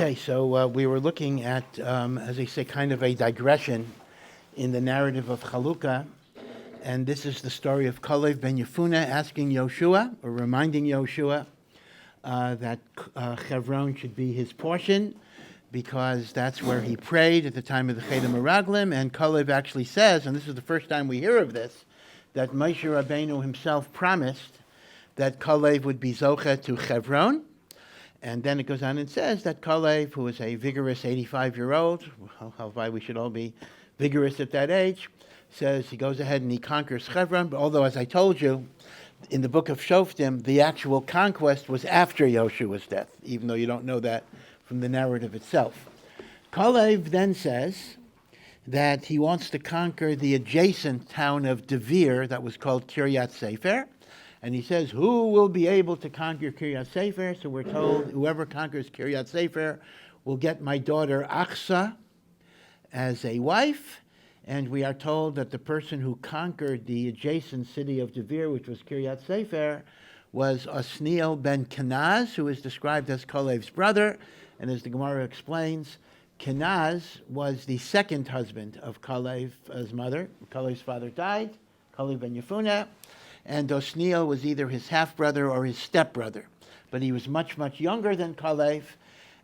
Okay, so we were looking at, as I say, kind of a digression in the narrative of Chalukah, and this is the story of Kaleb ben Yefuna asking Yoshua, or reminding Yoshua, that Hebron should be his portion, because that's where he prayed at the time of the Cheder Meraglim, and Kaleb actually says, and this is the first time we hear of this, that Moshe Rabbeinu himself promised that Kaleb would be Zocheh to Hebron. And then it goes on and says that Kaleb, who is a vigorous 85-year-old, why we should all be vigorous at that age, says he goes ahead and he conquers Hebron. But although, as I told you, in the book of Shoftim, the actual conquest was after Yoshua's death, even though you don't know that from the narrative itself. Kaleb then says that he wants to conquer the adjacent town of Devir that was called Kiryat Sefer. And he says, who will be able to conquer Kiryat Sefer? So we're told whoever conquers Kiryat Sefer will get my daughter Achsa as a wife. And we are told that the person who conquered the adjacent city of Devir, which was Kiryat Sefer, was Osniel ben Knaz, who is described as Kaleb's brother. And as the Gemara explains, Knaz was the second husband of Kaleb's mother. Kaleb's father died, Kaleb ben Yefuna. And Osniel was either his half-brother or his step-brother. But he was much, much younger than Kaleb,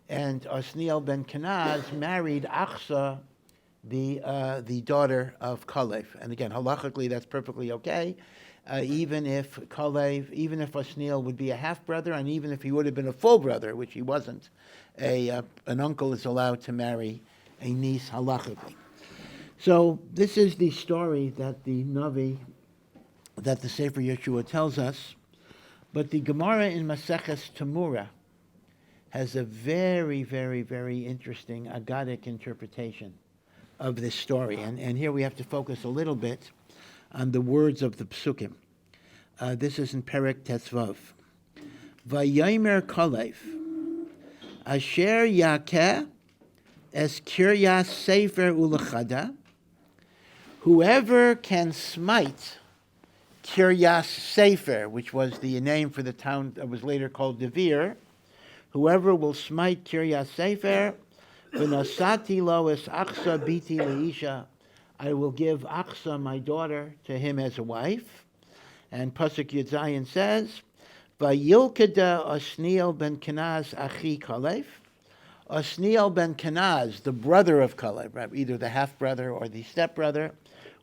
and Osniel ben Knaz married Achsa, the daughter of Kaleb. And again, halachically, that's perfectly okay, even if Osniel would be a half-brother, and even if he would have been a full brother, which he wasn't, an uncle is allowed to marry a niece halachically. So this is the story that the Sefer Yeshua tells us, but the Gemara in Maseches Tamura has a very, very, very interesting Agadic interpretation of this story. And here we have to focus a little bit on the words of the Psukim. This is in Perek Tetzvav. Vayomer Kaleb, Asher Yakeh es Kiryas Sefer Ulachada, whoever can smite Kiryas Sefer, which was the name for the town that was later called Devir, whoever will smite Kiryas Sefer, v'nasati lo es Achsa biti leisha, I will give Achsa, my daughter, to him as a wife. And Pasuk Yud Zayin says, Vayilkeda Osniel ben Knaz achi Kaleb. Osniel ben Knaz, the brother of Kaleb, right, either the half-brother or the step-brother,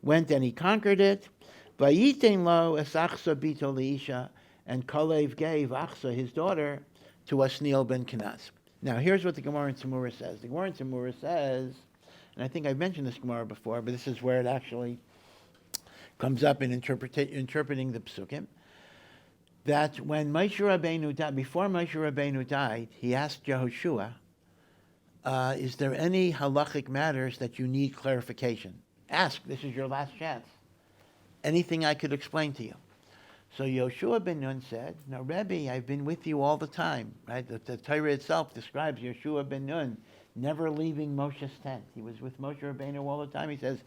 went and he conquered it. Vayiten lo es Achsa bito leisha, and Kaleb gave Achsa, his daughter, to Osniel ben Knaz. Now, here's what the Gemara in Tzimura says. The Gemara in Tzimura says, and I think I've mentioned this Gemara before, but this is where it actually comes up in interpreting the Psukim, that when Moshe Rabbeinu died, before Moshe Rabbeinu died, he asked Yehoshua, is there any halachic matters that you need clarification? Ask, this is your last chance. Anything I could explain to you. So Yoshua ben Nun said, no, Rebbe, I've been with you all the time. Right? The Torah itself describes Yoshua ben Nun never leaving Moshe's tent. He was with Moshe Rabbeinu all the time. He says,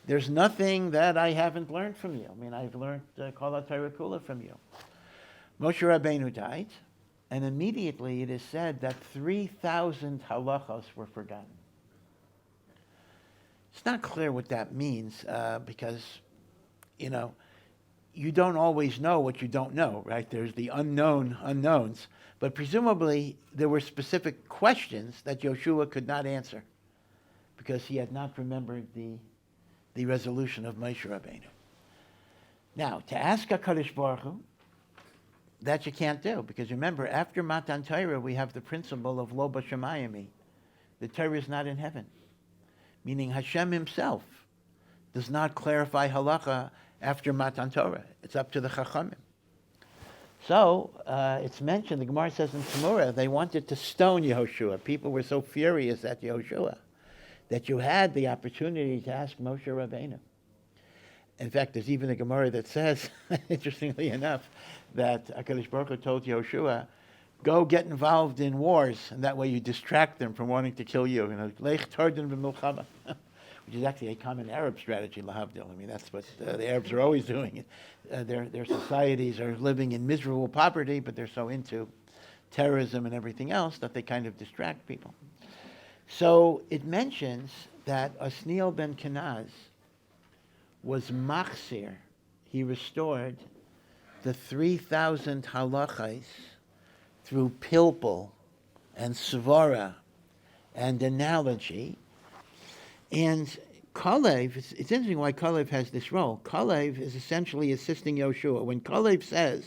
there's nothing that I haven't learned from you. I mean, I've learned Kol HaTorah Kula from you. Moshe Rabbeinu died, and immediately it is said that 3,000 halachos were forgotten. It's not clear what that means, because you don't always know what you don't know, right? There's the unknown unknowns. But presumably, there were specific questions that Yoshua could not answer because he had not remembered the resolution of Moshe Rabbeinu. Now, to ask HaKadosh Baruch Hu, that you can't do, because remember, after Matan Torah, we have the principle of Lo B'Shamayim. The Torah is not in heaven, meaning Hashem himself does not clarify halacha after Matan Torah. It's up to the Chachamim. So, it's mentioned, the Gemara says in Tzimura, they wanted to stone Yehoshua. People were so furious at Yehoshua that you had the opportunity to ask Moshe Rabbeinu. In fact, there's even a Gemara that says, interestingly enough, that HaKadosh Baruch Hu told Yehoshua, go get involved in wars, and that way you distract them from wanting to kill you. Lech tarden b'milchama. Which is actually a common Arab strategy, lahavdil. I mean, that's what the Arabs are always doing. Their societies are living in miserable poverty, but they're so into terrorism and everything else, that they kind of distract people. So it mentions that Osniel ben Knaz was machzir. He restored the 3,000 halachas through pilpul and svara and analogy. And Kaleb, it's interesting why Kaleb has this role. Kaleb is essentially assisting Yoshua. When Kaleb says,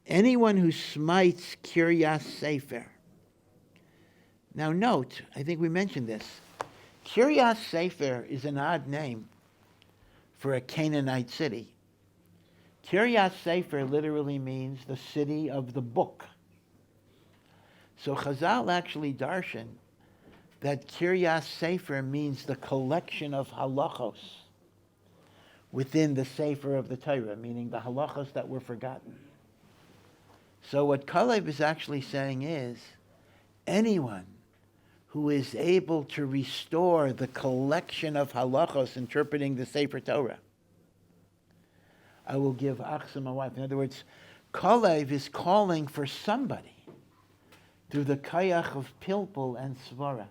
anyone who smites Kiryas Sefer. Now note, I think we mentioned this. Kiryas Sefer is an odd name for a Canaanite city. Kiryas Sefer literally means the city of the book. So Chazal actually darshan that Kiryas Sefer means the collection of halachos within the Sefer of the Torah, meaning the halachos that were forgotten. So what Kaleb is actually saying is, anyone who is able to restore the collection of halachos interpreting the Sefer Torah, I will give Achsa my wife. In other words, Kaleb is calling for somebody through the kayach of pilpul and svara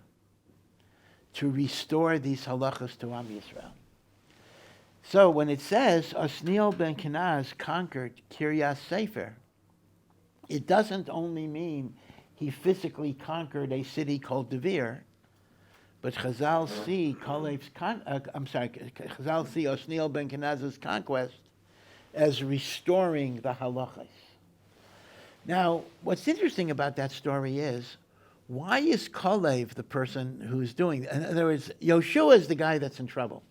to restore these halachos to Am Yisrael. So when it says Osniel ben Knaz conquered Kiryas Sefer, it doesn't only mean he physically conquered a city called Devir, but Chazal see Chazal see Osniel ben Knaz's conquest as restoring the halachas. Now, what's interesting about that story is, why is Kaleb the person who's doing it? In other words, Yoshua is the guy that's in trouble.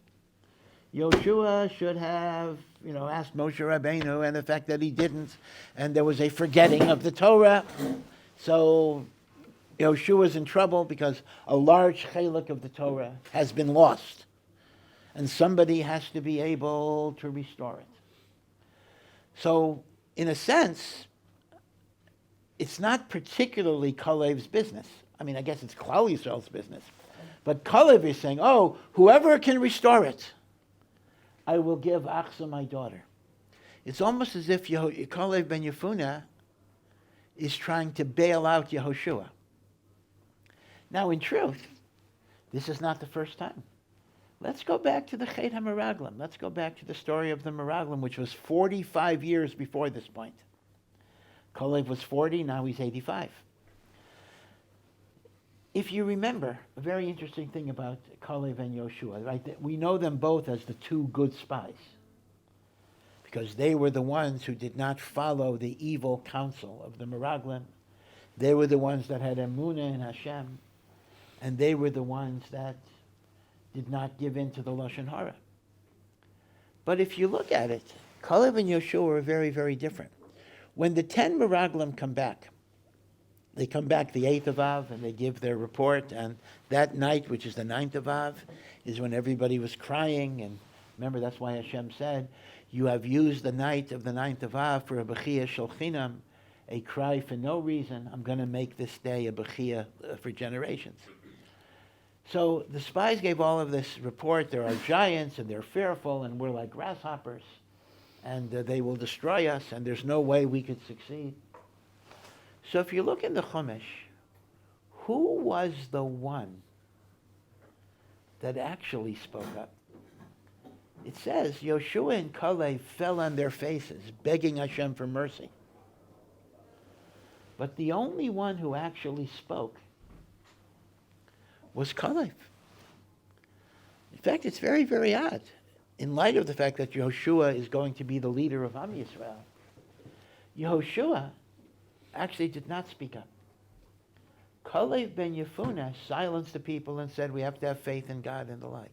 Yoshua should have, asked Moshe Rabbeinu, and the fact that he didn't, and there was a forgetting of the Torah. So Yoshua's in trouble because a large chalik of the Torah has been lost, and somebody has to be able to restore it. So, in a sense, it's not particularly Kaleb's business. I mean, I guess it's Klal Yisrael's business. But Kaleb is saying, whoever can restore it, I will give Achsa my daughter. It's almost as if Kaleb ben Yefuneh is trying to bail out Yehoshua. Now, in truth, this is not the first time. Let's go back to the Chet HaMeraglim. Let's go back to the story of the Meraglim, which was 45 years before this point. Kaleb was 40, now he's 85. If you remember, a very interesting thing about Kaleb and Yoshua, right? We know them both as the two good spies, because they were the ones who did not follow the evil counsel of the Meraglim. They were the ones that had emunah in Hashem, and they were the ones that did not give in to the Lashon Hara. But if you look at it, Kaleb and Yoshua are very, very different. When the 10 Meraglim come back, they come back the 8th of Av, and they give their report, and that night, which is the 9th of Av, is when everybody was crying, and remember, that's why Hashem said, you have used the night of the 9th of Av for a bechiyah shel chinam, a cry for no reason. I'm going to make this day a bechiyah for generations. So the spies gave all of this report. There are giants, and they're fearful, and we're like grasshoppers, and they will destroy us, and there's no way we could succeed. So if you look in the Chumash, who was the one that actually spoke up? It says, Yoshua and Kaleb fell on their faces, begging Hashem for mercy. But the only one who actually spoke was Kaleb. In fact, it's very, very odd. In light of the fact that Yehoshua is going to be the leader of Am Yisrael, Yehoshua actually did not speak up. Kaleb ben Yefuneh silenced the people and said, we have to have faith in God and the like.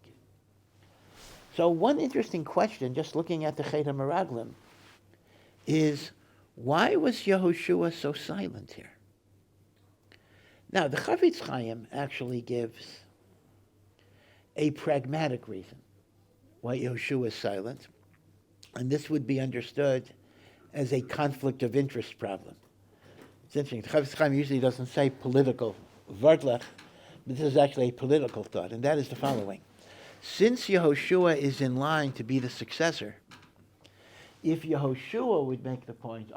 So one interesting question, just looking at the Chet HaMeraglim, is why was Yehoshua so silent here? Now, the Chavetz Chaim actually gives a pragmatic reason why Yehoshua is silent, and this would be understood as a conflict of interest problem. It's interesting. The Chavetz Chaim usually doesn't say political vartlach, but this is actually a political thought, and that is the following. Since Yehoshua is in line to be the successor, if Yehoshua would make the point,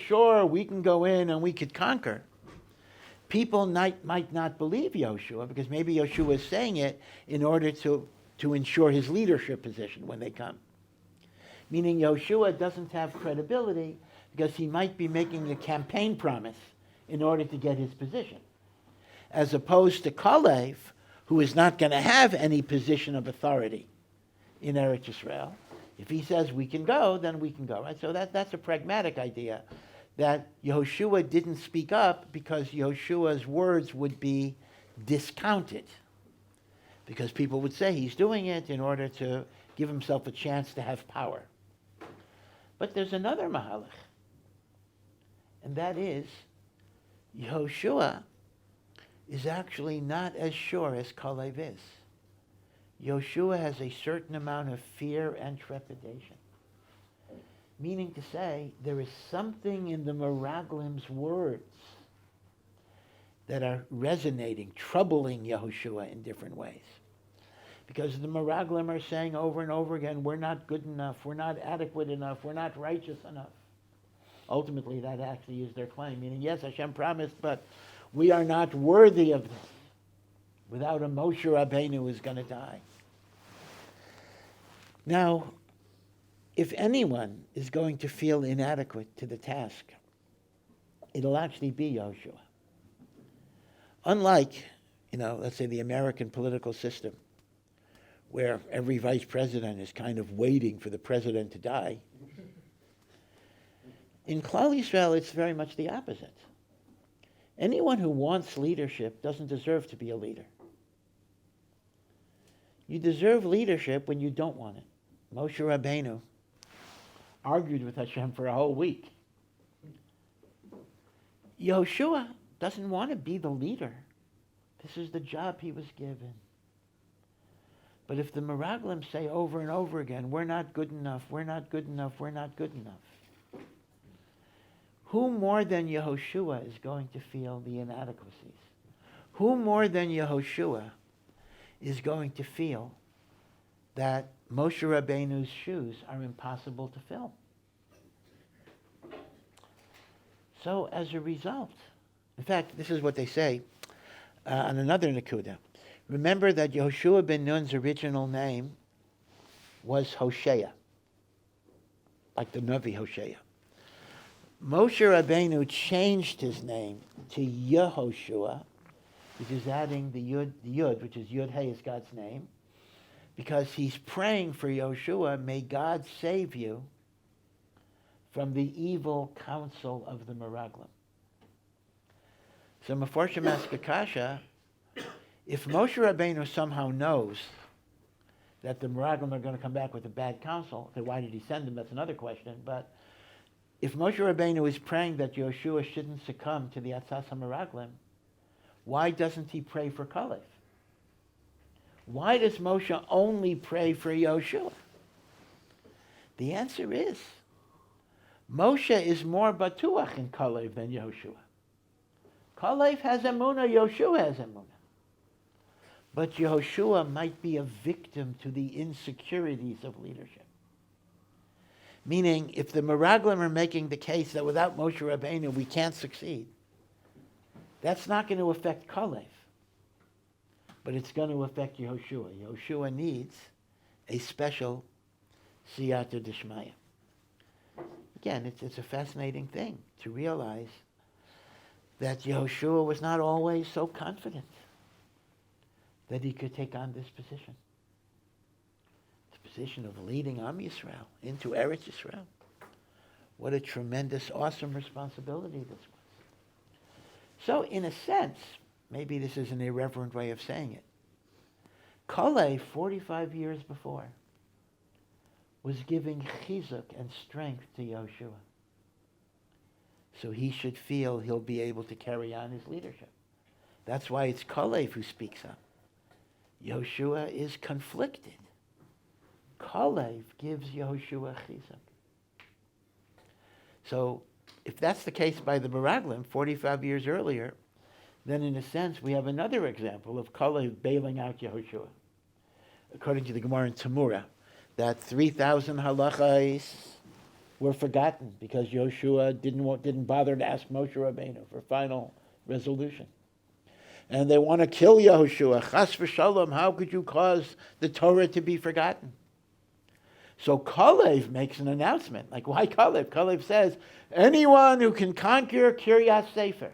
sure, we can go in and we could conquer, people might not believe Yoshua, because maybe Yoshua is saying it in order to ensure his leadership position when they come. Meaning Yoshua doesn't have credibility because he might be making a campaign promise in order to get his position. As opposed to Kaleb, who is not going to have any position of authority in Eretz Yisrael. If he says we can go, then we can go, right? So that's a pragmatic idea, that Yehoshua didn't speak up because Yehoshua's words would be discounted. Because people would say he's doing it in order to give himself a chance to have power. But there's another mahalach, and that is Yehoshua is actually not as sure as Kaleb is. Yehoshua has a certain amount of fear and trepidation. Meaning to say, there is something in the Meraglim's words that are resonating, troubling Yehoshua in different ways. Because the Meraglim are saying over and over again, we're not good enough, we're not adequate enough, we're not righteous enough. Ultimately, that actually is their claim, meaning, yes, Hashem promised, but we are not worthy of this. Without a Moshe Rabbeinu who is going to die. Now, if anyone is going to feel inadequate to the task, it'll actually be Yoshua. Unlike, let's say the American political system, where every vice president is kind of waiting for the president to die, in Klal Yisrael, it's very much the opposite. Anyone who wants leadership doesn't deserve to be a leader. You deserve leadership when you don't want it. Moshe Rabbeinu argued with Hashem for a whole week. Yehoshua doesn't want to be the leader. This is the job he was given. But if the Meraglim say over and over again, we're not good enough, we're not good enough, we're not good enough, who more than Yehoshua is going to feel the inadequacies? Who more than Yehoshua is going to feel that Moshe Rabbeinu's shoes are impossible to fill? So as a result, in fact, this is what they say on another Nakuda. Remember that Yehoshua ben Nun's original name was Hosea, like the Navi Hosea. Moshe Rabbeinu changed his name to Yehoshua, which is adding the Yud, which is Yud Hey is God's name, because he's praying for Yehoshua, may God save you from the evil counsel of the Meraglim. So Meforshim ask Akasha, if Moshe Rabbeinu somehow knows that the Meraglim are going to come back with a bad counsel, okay, why did he send them? That's another question. But if Moshe Rabbeinu is praying that Yehoshua shouldn't succumb to the Atzas HaMeraglim, why doesn't he pray for Kaleb? Why does Moshe only pray for Yehoshua? The answer is, Moshe is more batuach in Kaleb than Yehoshua. Kaleb has emunah, Yehoshua has emunah. But Yehoshua might be a victim to the insecurities of leadership. Meaning, if the Meraglim are making the case that without Moshe Rabbeinu we can't succeed, that's not going to affect Kaleb, but it's going to affect Yehoshua. Yehoshua needs a special siyata d'shmaya. Again, it's a fascinating thing to realize that Yehoshua was not always so confident that he could take on this position. The position of leading Am Yisrael into Eretz Yisrael. What a tremendous, awesome responsibility this was. So, in a sense, maybe this is an irreverent way of saying it, Kaleb, 45 years before, was giving chizuk and strength to Yehoshua. So he should feel he'll be able to carry on his leadership. That's why it's Kaleb who speaks up. Yehoshua is conflicted. Kaleb gives Yehoshua chizuk. So if that's the case by the Meraglim 45 years earlier, then in a sense we have another example of Kaleb bailing out Yehoshua. According to the Gemara in Tamura, that 3,000 halachas were forgotten because Yehoshua didn't bother to ask Moshe Rabbeinu for final resolution. and they want to kill Yehoshua. Chas v'shalom, how could you cause the Torah to be forgotten? So Kaleb makes an announcement. Like, why Kaleb? Kaleb says, anyone who can conquer Kiryat Sefer,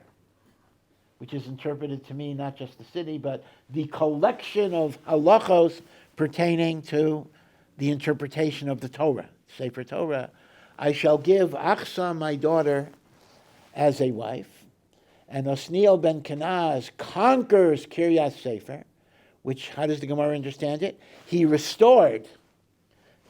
which is interpreted to mean not just the city, but the collection of halachos pertaining to the interpretation of the Torah, Sefer Torah, I shall give Achsa, my daughter, as a wife, and Osniel ben Knaz conquers Kiryat Sefer, which, how does the Gemara understand it? He restored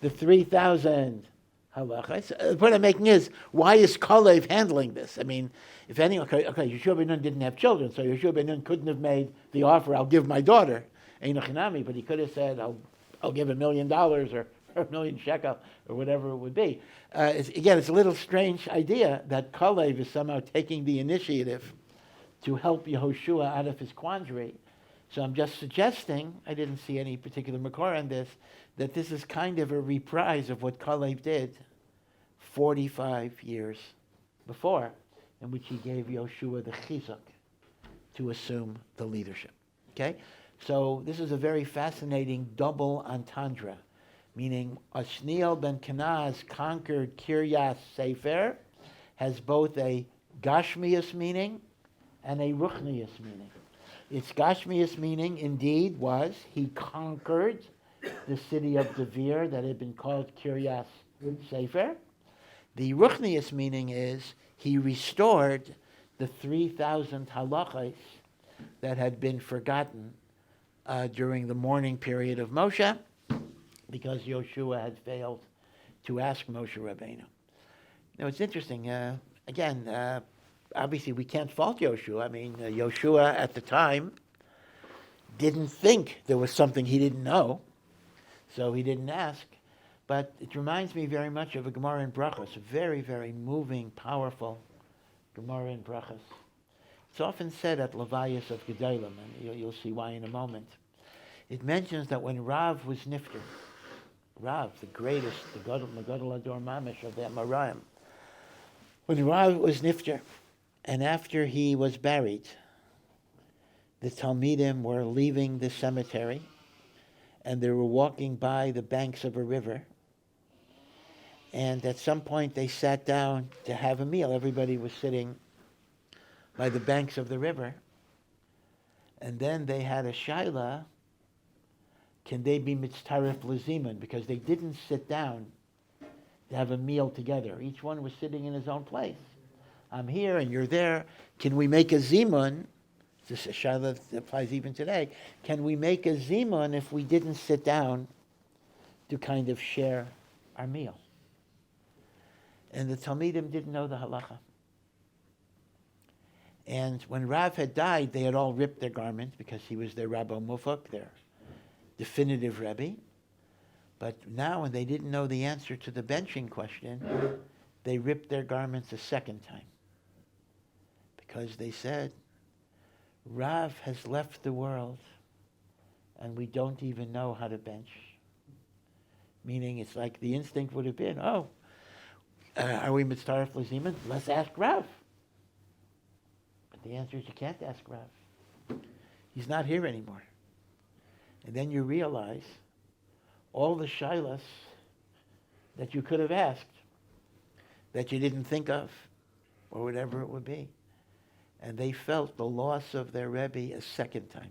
the 3,000 halachas. The point I'm making is, why is Kaleb handling this? I mean, if anyone, okay, Yeshua ben Nun didn't have children, so Yeshua ben Nun couldn't have made the offer, I'll give my daughter, Eino Chinami, but he could have said, I'll give $1 million or $1 million shekel or whatever it would be. It's a little strange idea that Kaleb is somehow taking the initiative to help Yehoshua out of his quandary. So I'm just suggesting, I didn't see any particular makor on this, that this is kind of a reprise of what Kaleb did 45 years before, in which he gave Yehoshua the chizuk to assume the leadership. Okay? So this is a very fascinating double entendre, meaning Osniel ben Knaz conquered Kiryat Sefer has both a Gashmius meaning and a Ruchnius meaning. Its Gashmius meaning, indeed, was he conquered the city of Devir that had been called Kiryat Sefer. The Ruchnius meaning is he restored the 3,000 halachos that had been forgotten during the mourning period of Moshe, because Yoshua had failed to ask Moshe Rabbeinu. Now, it's interesting. Obviously, we can't fault Yoshua. I mean, Yoshua at the time didn't think there was something he didn't know, so he didn't ask. But it reminds me very much of a Gemara in Brachos, a very, very moving, powerful Gemara in Brachos. It's often said at Levayas of Gedolim, and you'll see why in a moment. It mentions that when Rav was nifter, Rav, the greatest, the Gadol Ador Mamish of the Amoraim, when Rav was nifter, and after he was buried, the Talmidim were leaving the cemetery, and they were walking by the banks of a river, and at some point they sat down to have a meal. Everybody was sitting by the banks of the river, and then they had a shaila, can they be mitztaref lezimun? Because they didn't sit down to have a meal together. Each one was sitting in his own place. I'm here and you're there. Can we make a zimun? This is a shaila that applies even today. Can we make a zimun if we didn't sit down to kind of share our meal? And the Talmidim didn't know the halacha. And when Rav had died, they had all ripped their garments because he was their Rabbo Mufak, their definitive Rebbe. But now, when they didn't know the answer to the benching question, they ripped their garments a second time. Because they said, Rav has left the world and we don't even know how to bench. Meaning it's like the instinct would have been, are we mitzaref lezimun? Let's ask Rav. But the answer is you can't ask Rav. He's not here anymore. And then you realize all the shilas that you could have asked that you didn't think of, or whatever it would be. And they felt the loss of their Rebbe a second time.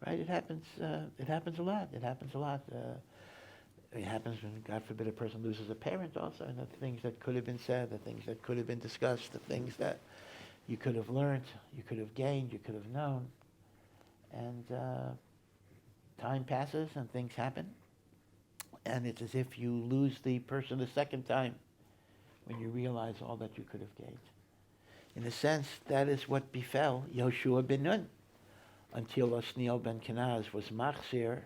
Right? It happens a lot. It happens a lot. It happens when, God forbid, a person loses a parent also, and the things that could have been said, the things that could have been discussed, the things that you could have learned, you could have gained, you could have known. And time passes and things happen. And it's as if you lose the person a second time when you realize all that you could have gained. In a sense, that is what befell Yoshua ben Nun until Osniel ben Knaz was machzir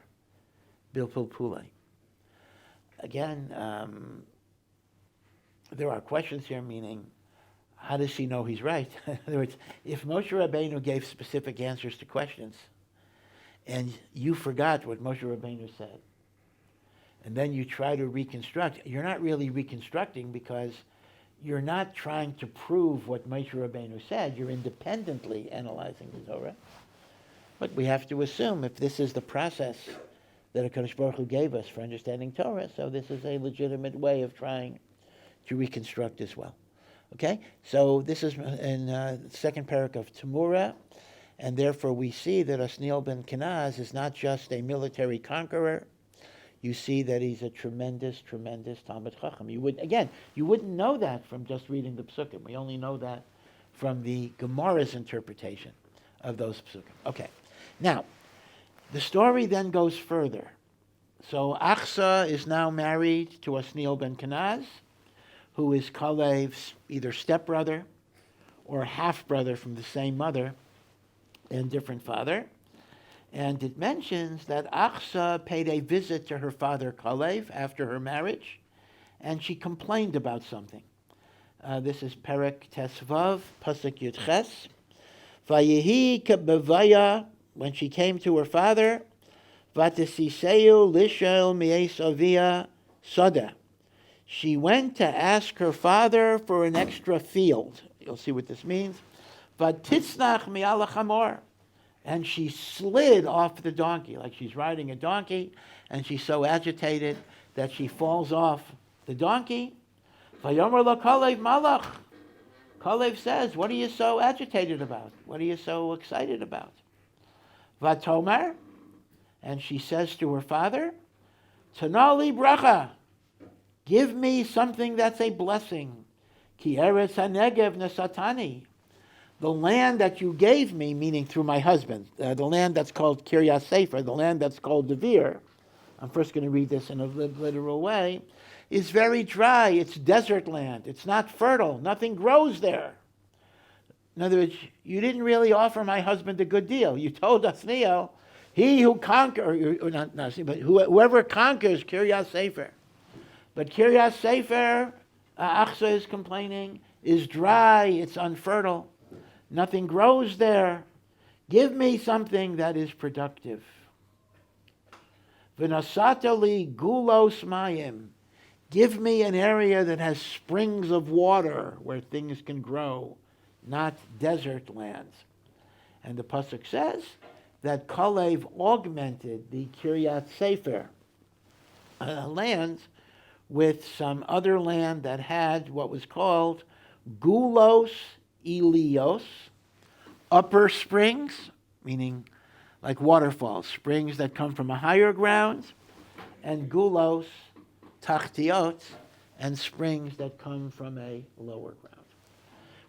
bilpul pulei. Again, there are questions here, meaning, how does he know he's right? In other words, if Moshe Rabbeinu gave specific answers to questions, and you forgot what Moshe Rabbeinu said, and then you try to reconstruct, you're not really reconstructing because you're not trying to prove what Moshe Rabbeinu said. You're independently analyzing the Torah. But we have to assume if this is the process that HaKadosh Baruch Hu gave us for understanding Torah, so this is a legitimate way of trying to reconstruct as well. Okay? So this is in the second parak of Tamura, and therefore we see that Osniel ben Knaz is not just a military conqueror. You see that he's a tremendous, tremendous Talmid Chacham. You wouldn't know that from just reading the Psukim. We only know that from the Gemara's interpretation of those Psukim. Okay. Now, the story then goes further. So Achsa is now married to Osniel ben Knaz, who is Kaleb's either stepbrother or half-brother from the same mother and different father. And it mentions that Achsa paid a visit to her father Kaleb after her marriage, and she complained about something. This is Perek Tesvav, Pasuk Yud Ches. Vayehi kebevaya, when she came to her father, Vatesiseu lishel mies avia soda. She went to ask her father for an extra field. You'll see what this means. Vatitznach mi'al chamor. And she slid off the donkey, like she's riding a donkey, and she's so agitated that she falls off the donkey. Vayomer lo Kaleb malach. Kaleb says, what are you so agitated about? What are you so excited about? Vatomer, and she says to her father, Tanali bracha, give me something that's a blessing. Ki eretz hanegev nesatani. The land that you gave me, meaning through my husband, the land that's called Kiryas Sefer, the land that's called Devir, I'm first going to read this in a literal way, is very dry. It's desert land. It's not fertile. Nothing grows there. In other words, you didn't really offer my husband a good deal. You told Osniel, he who conquers, or not Osniel, but whoever conquers Kiryas Sefer. But Kiryas Sefer, Achsa is complaining, is dry. It's unfertile. Nothing grows there. Give me something that is productive. V'nasata li gulos mayim. Give me an area that has springs of water where things can grow, not desert lands. And the pasuk says that Kaleb augmented the Kiryat Sefer lands with some other land that had what was called gulos Ilios, upper springs, meaning like waterfalls, springs that come from a higher ground, and gulos, tachtiot, and springs that come from a lower ground.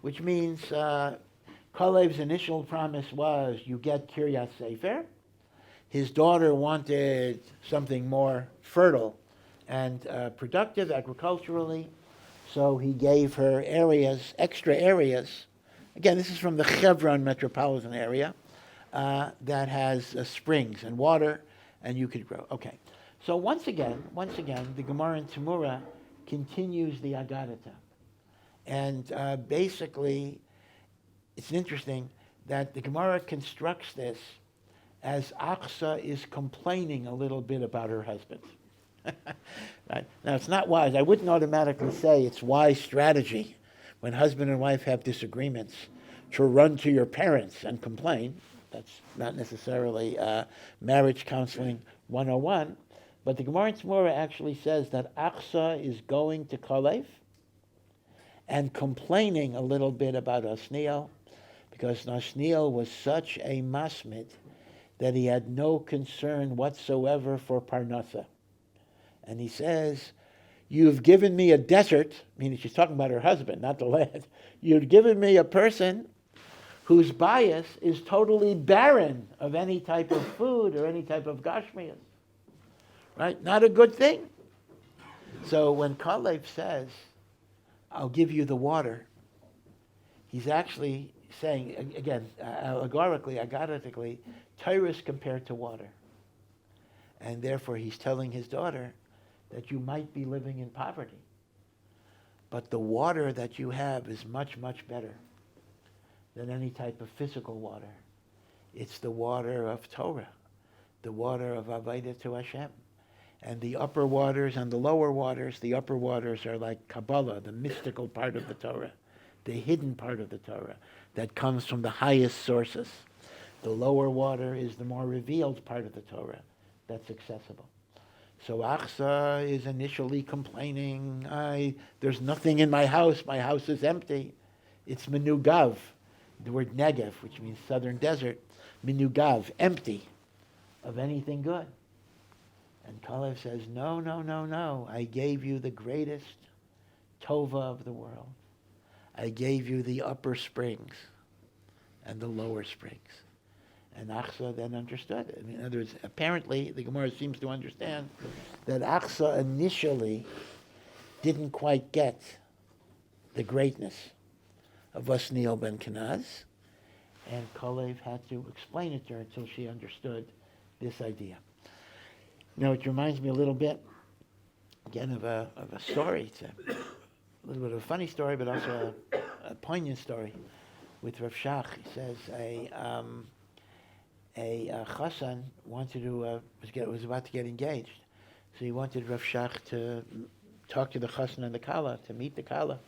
Which means Kaleb's initial promise was you get Kiryat Sefer. His daughter wanted something more fertile and productive agriculturally. So he gave her areas, extra areas. Again, this is from the Hebron metropolitan area that has springs and water, and you could grow. Okay. So once again, the Gemara in Tamura continues the Agadata. And basically, it's interesting that the Gemara constructs this as Achsa is complaining a little bit about her husband. Right? Now, it's not wise. I wouldn't automatically say it's wise strategy when husband and wife have disagreements to run to your parents and complain. That's not necessarily marriage counseling 101. But the Gemara in Tzmura actually says that Achsa is going to Kaleb and complaining a little bit about Osniel, because Osniel was such a masmid that he had no concern whatsoever for Parnasa. And he says, you've given me a desert, meaning she's talking about her husband, not the land. You've given me a person whose bias is totally barren of any type of food or any type of gashmias. Right? Not a good thing. So when Kaleb says, I'll give you the water, he's actually saying, again, allegorically, agadically, Torah is compared to water. And therefore he's telling his daughter that you might be living in poverty, but the water that you have is much, much better than any type of physical water. It's the water of Torah, the water of Avodah to Hashem. And the upper waters and the lower waters, the upper waters are like Kabbalah, the mystical part of the Torah, the hidden part of the Torah that comes from the highest sources. The lower water is the more revealed part of the Torah that's accessible. So Achsa is initially complaining, there's nothing in my house is empty. It's Menugav, the word Negev, which means southern desert, Menugav, empty of anything good. And Kaleb says, no, I gave you the greatest Tova of the world. I gave you the upper springs and the lower springs. And Achsa then understood it. In other words, apparently, the Gemara seems to understand that Achsa initially didn't quite get the greatness of Osniel ben Knaz, and Kaleb had to explain it to her until she understood this idea. Now, it reminds me a little bit, again, of a story. It's a little bit of a funny story, but also a poignant story with Rav Shach. He says a chassan wanted to was about to get engaged, so he wanted Rav Shach to talk to the chassan and the kala, to meet the kala.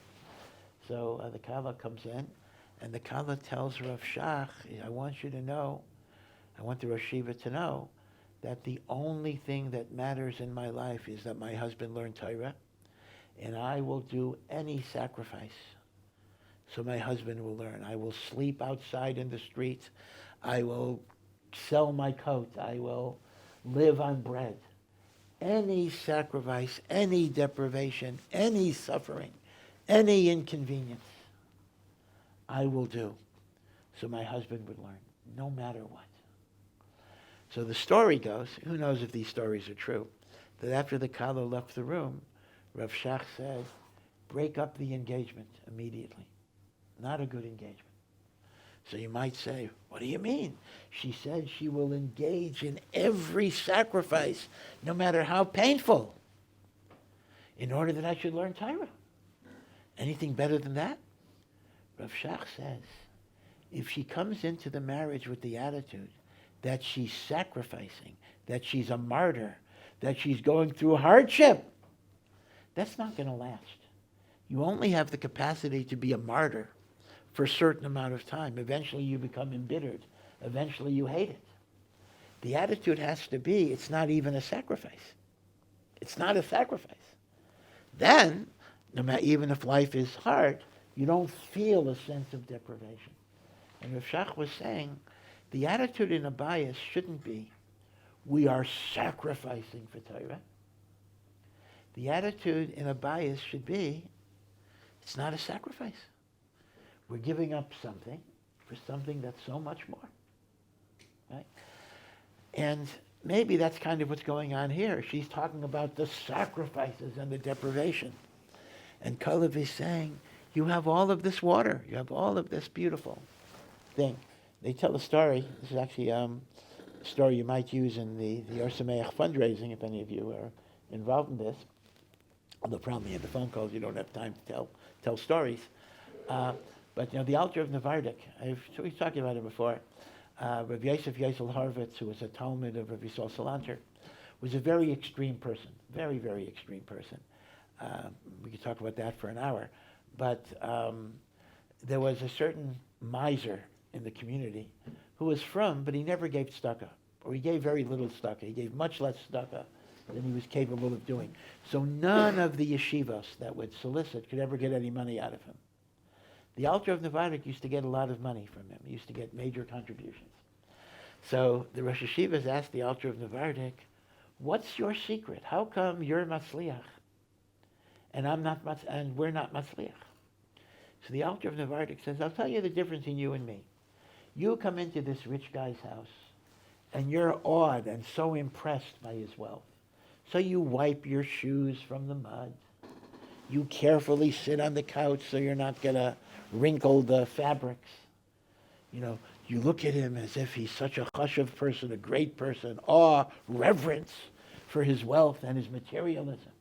So the kala comes in, and the kala tells Rav Shach, I want the Rosh Yeshiva to know that the only thing that matters in my life is that my husband learned Torah, and I will do any sacrifice so my husband will learn. I will sleep outside in the streets. I will sell my coat. I will live on bread. Any sacrifice, any deprivation, any suffering, any inconvenience, I will do so my husband would learn, no matter what. So the story goes, who knows if these stories are true, that after the Kala left the room, Rav Shach said, break up the engagement immediately. Not a good engagement. So you might say, what do you mean? She said she will engage in every sacrifice, no matter how painful, in order that I should learn Torah. Anything better than that? Rav Shach says, if she comes into the marriage with the attitude that she's sacrificing, that she's a martyr, that she's going through hardship, that's not going to last. You only have the capacity to be a martyr for a certain amount of time. Eventually you become embittered. Eventually you hate it. The attitude has to be, it's not even a sacrifice. It's not a sacrifice. Then, no matter, even if life is hard, you don't feel a sense of deprivation. And Rav Shach was saying, the attitude in a bias shouldn't be, we are sacrificing for Torah. The attitude in a bias should be, it's not a sacrifice. We're giving up something for something that's so much more. Right? And maybe that's kind of what's going on here. She's talking about the sacrifices and the deprivation. And Kaleb is saying, you have all of this water. You have all of this beautiful thing. They tell a story. This is actually a story you might use in the Or Sameach fundraising, if any of you are involved in this. Although probably in the phone calls you don't have time to tell stories. But the altar of Nevardik, we've talked about it before. Rav Yosef Yosel Horvitz, who was a Talmud of Rav Yisrael Salanter, was a very extreme person, very, very extreme person. We could talk about that for an hour. But there was a certain miser in the community who was but he never gave tzedakah, or he gave very little tzedakah. He gave much less tzedakah than he was capable of doing. So none of the yeshivas that would solicit could ever get any money out of him. The altar of Nevardik used to get a lot of money from him. He used to get major contributions. So the Rosh Yeshivas asked the altar of Nevardik, what's your secret? How come you're Matzliach and and we're not Matzliach? So the altar of Nevardik says, I'll tell you the difference in you and me. You come into this rich guy's house and you're awed and so impressed by his wealth. So you wipe your shoes from the mud. You carefully sit on the couch so you're not going to wrinkle the fabrics. You look at him as if he's such a chashuv person, a great person, awe, reverence for his wealth and his materialism.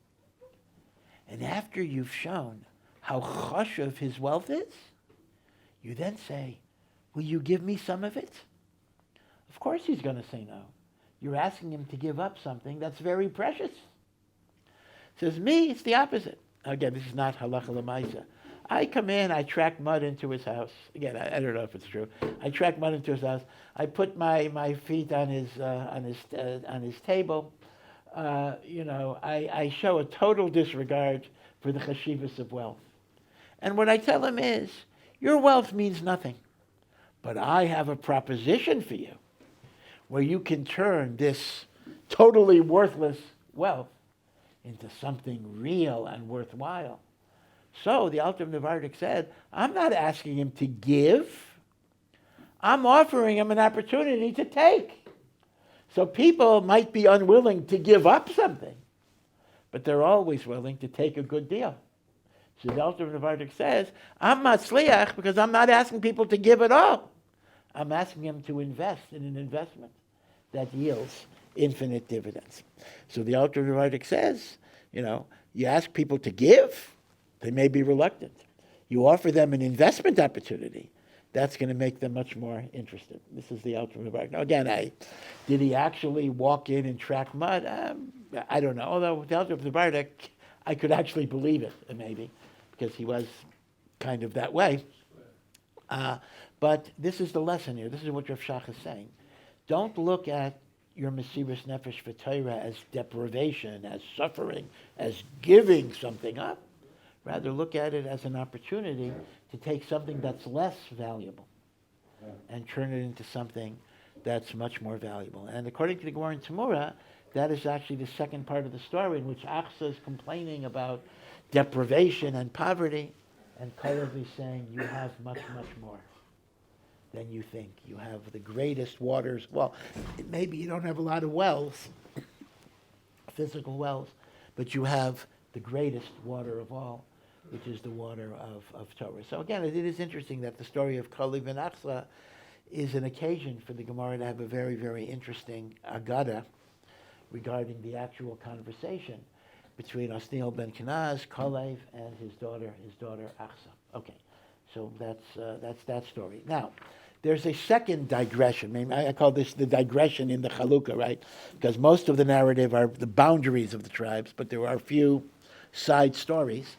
And after you've shown how chashuv his wealth is, you then say, will you give me some of it? Of course he's going to say no. you're asking him to give up something that's very precious. Says, me, it's the opposite. Again, this is not halacha l'maisa. I come in, I track mud into his house. Again, I don't know if it's true. I track mud into his house. I put my feet on his table. I show a total disregard for the chashivas of wealth. And what I tell him is, your wealth means nothing. But I have a proposition for you where you can turn this totally worthless wealth into something real and worthwhile. So the Alter Nevardik said, I'm not asking him to give. I'm offering him an opportunity to take. So people might be unwilling to give up something, but they're always willing to take a good deal. So the Alter Nevardik says, I'm matzliach because I'm not asking people to give at all. I'm asking them to invest in an investment that yields infinite dividends. So the Alter Nevardik says, you ask people to give, they may be reluctant. You offer them an investment opportunity, that's going to make them much more interested. This is the Alter Nevardik. Now again, did he actually walk in and track mud? I don't know. Although with the Alter Nevardik, I could actually believe it, maybe, because he was kind of that way. But this is the lesson here. This is what Rav Shach is saying. Don't look at your Mesiras Nefesh for Torah as deprivation, as suffering, as giving something up. Rather, look at it as an opportunity to take something that's less valuable and turn it into something that's much more valuable. And according to the Gemara in Tamura, that is actually the second part of the story in which Achsa is complaining about deprivation and poverty, and Kaleb is saying, you have much, much more than you think. You have the greatest waters. Well, maybe you don't have a lot of wells, physical wells, but you have the greatest water of all, which is the water of Torah. So again, it is interesting that the story of Kaleb and Achsa is an occasion for the Gemara to have a very, very interesting agada regarding the actual conversation between Osniel ben Knaz, Kaleb, and his daughter Achsa. Okay, so that's that story. Now, there's a second digression. Maybe I call this the digression in the Chalukah, right? Because most of the narrative are the boundaries of the tribes, but there are a few side stories.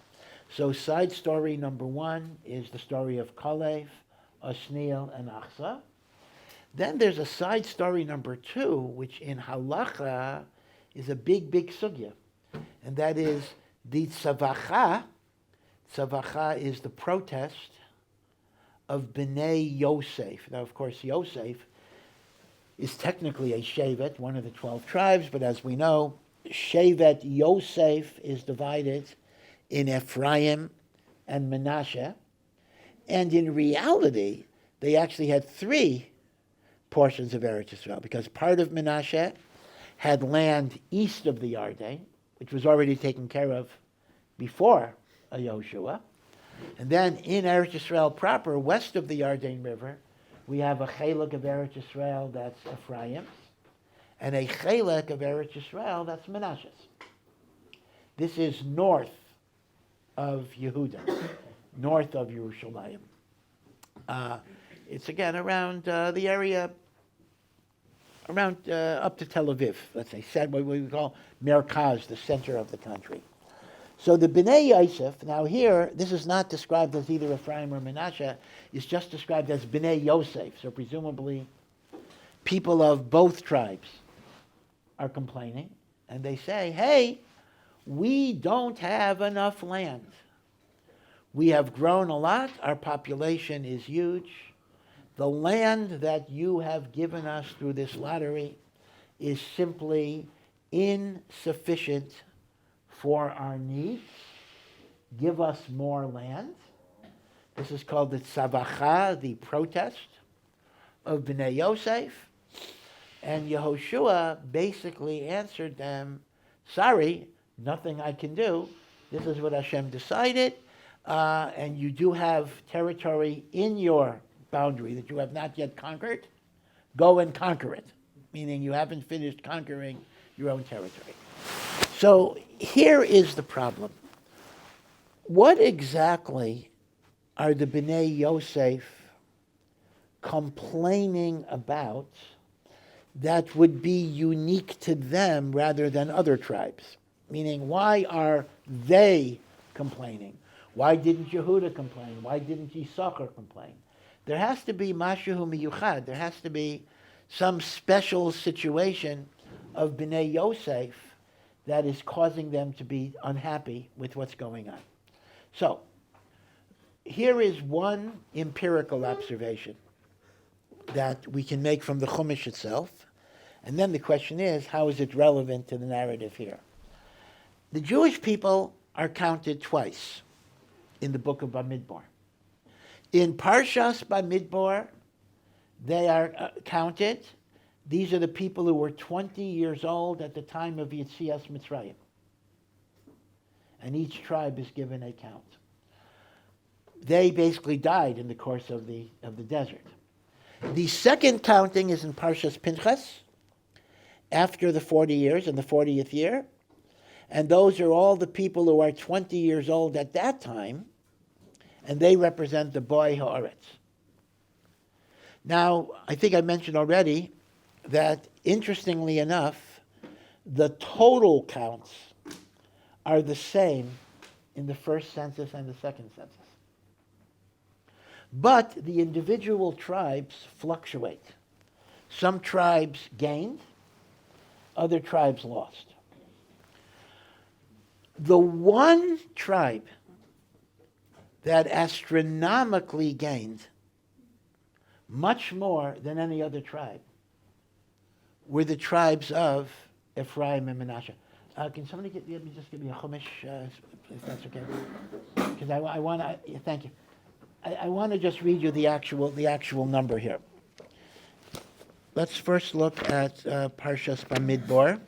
So side story number one is the story of Kaleb, Osniel, and Achsa. Then there's a side story number two, which in halacha is a big, big sugya. And that is the tzavacha. Tzavacha is the protest of Bnei Yosef. Now, of course, Yosef is technically a Shevet, one of the 12 tribes, but as we know, Shevet Yosef is divided in Ephraim and Menashe. And in reality, they actually had three portions of Eretz Yisrael, because part of Menashe had land east of the Yarden, which was already taken care of before Yoshua. And then in Eretz Yisrael proper, west of the Yarden River, we have a chelek of Eretz Yisrael that's Ephraim's, and a chelek of Eretz Yisrael that's Menashe's. This is north of Yehuda, north of Yerushalayim. It's again around the area, around up to Tel Aviv, let's say, what we call Merkaz, the center of the country. So the Bnei Yosef, now here, this is not described as either Ephraim or Menashe, it's just described as Bnei Yosef. So presumably, people of both tribes are complaining, and they say, hey, we don't have enough land. We have grown a lot, our population is huge. The land that you have given us through this lottery is simply insufficient for our needs. Give us more land. This is called the tzavacha, the protest of Bnei Yosef. And Yehoshua basically answered them, sorry, nothing I can do. This is what Hashem decided. And you do have territory in your boundary that you have not yet conquered. Go and conquer it. Meaning you haven't finished conquering your own territory. So here is the problem. What exactly are the Bnei Yosef complaining about that would be unique to them rather than other tribes. Meaning, why are they complaining? Why didn't Yehuda complain? Why didn't Yisachar complain? There has to be mashu miyuchad. There has to be some special situation of Bnei Yosef that is causing them to be unhappy with what's going on. So, here is one empirical observation that we can make from the Chumash itself, and then the question is, how is it relevant to the narrative here? The Jewish people are counted twice in the book of Bamidbar. In Parshas Bamidbar, they are counted. These are the people who were 20 years old at the time of Yetzias Mitzrayim. And each tribe is given a count. They basically died in the course of the desert. The second counting is in Parshas Pinchas, after the 40 years, in the 40th year. And those are all the people who are 20 years old at that time, and they represent the boy Haaretz. Now, I think I mentioned already that, interestingly enough, the total counts are the same in the first census and the second census. But the individual tribes fluctuate. Some tribes gained, other tribes lost. The one tribe that astronomically gained much more than any other tribe were the tribes of Ephraim and Manasseh. Can somebody give me a chumash, if that's okay? Because I want to, thank you. I want to just read you the actual number here. Let's first look at Parshas Bamidbar.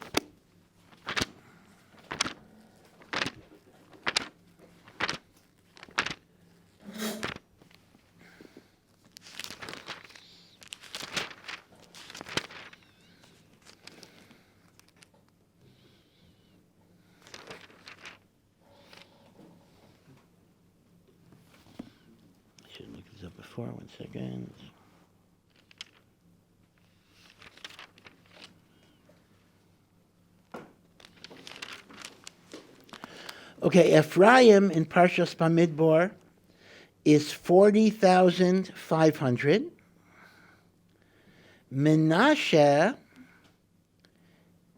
Before, 1 second. Okay, Ephraim in Parshas Bamidbar is 40,500. Menashe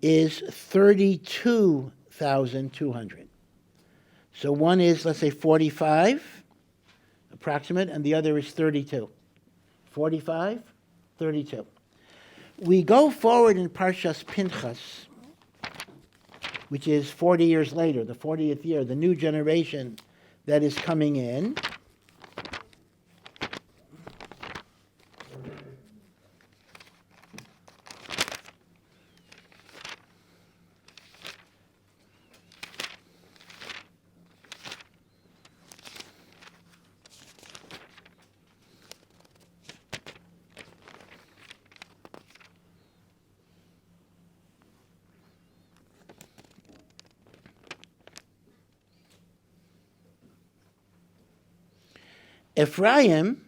is 32,200. So one is, let's say, 45. Approximate, and the other is 32. 45, 32. We go forward in Parshas Pinchas, which is 40 years later, the 40th year, the new generation that is coming in. Ephraim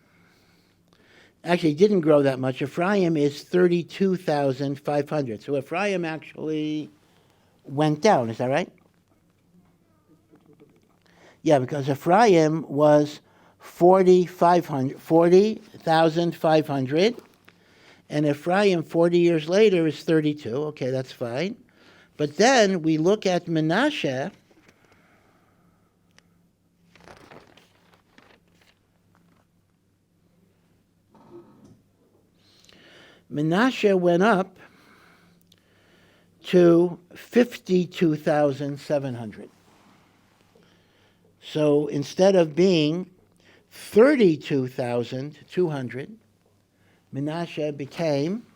actually didn't grow that much. Ephraim is 32,500. So Ephraim actually went down. Is that right? Yeah, because Ephraim was 40,500, and Ephraim 40 years later is 32. Okay, that's fine. But then we look at Manasseh. Manasseh went up to 52,700. So instead of being 32,200, Manasseh became,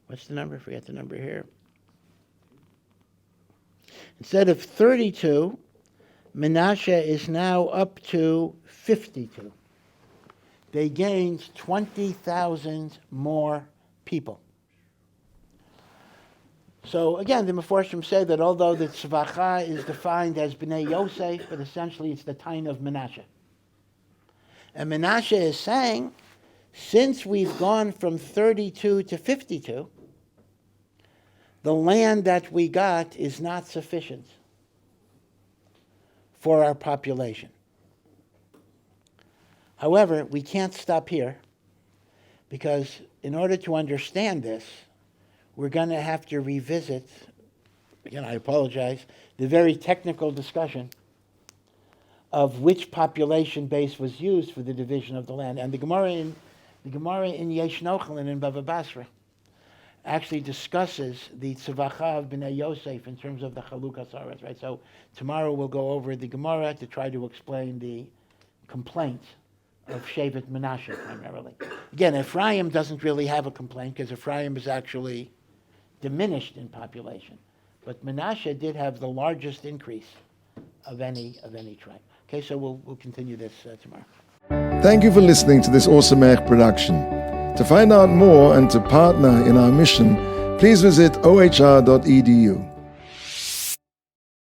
what's the number? I forget the number here. Instead of 32, Manasseh is now up to 52. They gained 20,000 more people. So again, the Meforshim say that although the Tzvacha is defined as Bnei Yosef, but essentially it's the Tain of Manasseh. And Manasseh is saying since we've gone from 32 to 52, the land that we got is not sufficient for our population. However, we can't stop here, because in order to understand this, we're going to have to revisit, again, I apologize, the very technical discussion of which population base was used for the division of the land. And the Gemara in Yesh Nochel and in Bava Basra actually discusses the tzavacha of Bnei Yosef in terms of the Chalukas Haaretz, right? So tomorrow we'll go over the Gemara to try to explain the complaint of Shevet Menashe primarily. Again, Ephraim doesn't really have a complaint because Ephraim is actually diminished in population. But Menashe did have the largest increase of any tribe. Okay, so we'll continue this tomorrow. Thank you for listening to this Awesome production. To find out more and to partner in our mission, please visit ohr.edu.